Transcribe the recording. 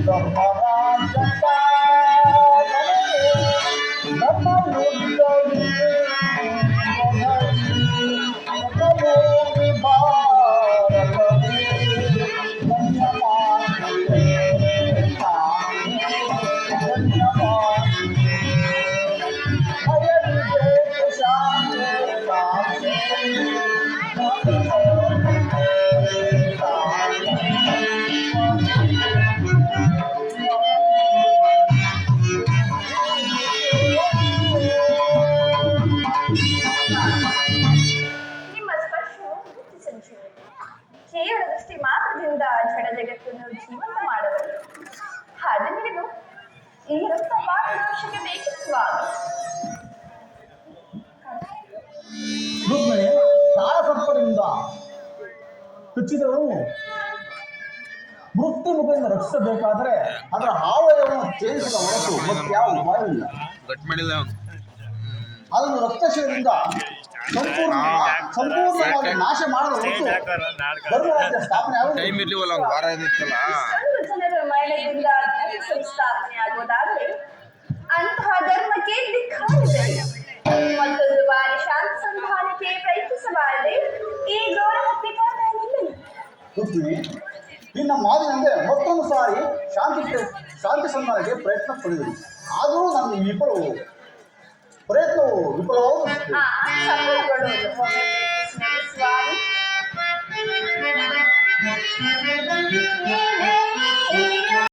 ಧರ್ಮರಾಜ ನಮ್ಮ ಯುದ್ಧದಲ್ಲಿ ಭೂಮಿ ಭಾರತವೇ ಧನ್ಯವಾದ ನಿಮ್ಮ ಸ್ಪರ್ಶವು ವೃತ್ತಿ ಸಂಜೀವನಿ ಕೇವಲ ದೃಷ್ಟಿ ಮಾತ್ರದಿಂದ ಜಡ ಜಗತ್ತನ್ನು ಜೀವಂತ ಮಾಡಬಹುದು. ಹಾಗೆ ನೀವು ಈ ರಕ್ತ ಪಾರದರ್ಶಕ ಬೇಕಿದೆ ಸ್ವಾಮಿ. ರುಕ್ಮಿಣಿ ಕಾಳಸರ್ಪದಿಂದ ಚುಚ್ಚಿದವರು ಮೃತ್ಯು ಮುಖದಿಂದ ರಕ್ಷಿಸಬೇಕಾದ್ರೆ ಅದರ ಹಾವಯವನ್ನು ಛೇದಿಸಿದ ಹೊರತು ಮತ್ತೆ ಯಾವ ಉಪಾಯವಿಲ್ಲ. ಅದನ್ನು ರಕ್ತಶಯದಿಂದ ಸಂಪೂರ್ಣವಾಗಿ ನಾಶ ಮಾಡದ ಹೊರತು ಧರ್ಮರಾಜ್ಯ ಸ್ಥಾಪನೆ ಆಗುವುದು. ಇಷ್ಟೊಂದು ಜನರ ಮರಣದಿಂದ ಧರ್ಮ ಸಂಸ್ಥಾಪನೆ ಆಗುವುದಾದರೆ ಅಂತಹ ಧರ್ಮಕ್ಕೆ ಧಿಕ್ಕಾರಿದೆ. ಮತ್ತೊಂದು ಬಾರಿ ಶಾಂತಿ ಸಂಧಾನಕ್ಕೆ ಪ್ರಯತ್ನಿಸಬಾರದೆ ಈ ಗೌರವಕ್ಕೆ ಕಾರಣವಿಲ್ಲ. ರುಕ್ಮಿಣಿ, ನಿನ್ನ ಮಾತಿನಂತೆ ಮತ್ತೊಂದು ಸಾರಿ ಶಾಂತಿ ಸಂಧಾನಕ್ಕೆ ಪ್ರಯತ್ನ ಪಡೆದರು. ಆದರೂ ನನ್ನ ಪ್ರಯತ್ನವು ವಿಫಲವಾಗುತ್ತದೆ. ಸಫಲಗೊಳ್ಳುವುದು ಒಮ್ಮೆ ಪ್ರಯತ್ನಿಸಿದರೆ ಸ್ವಾಮಿ.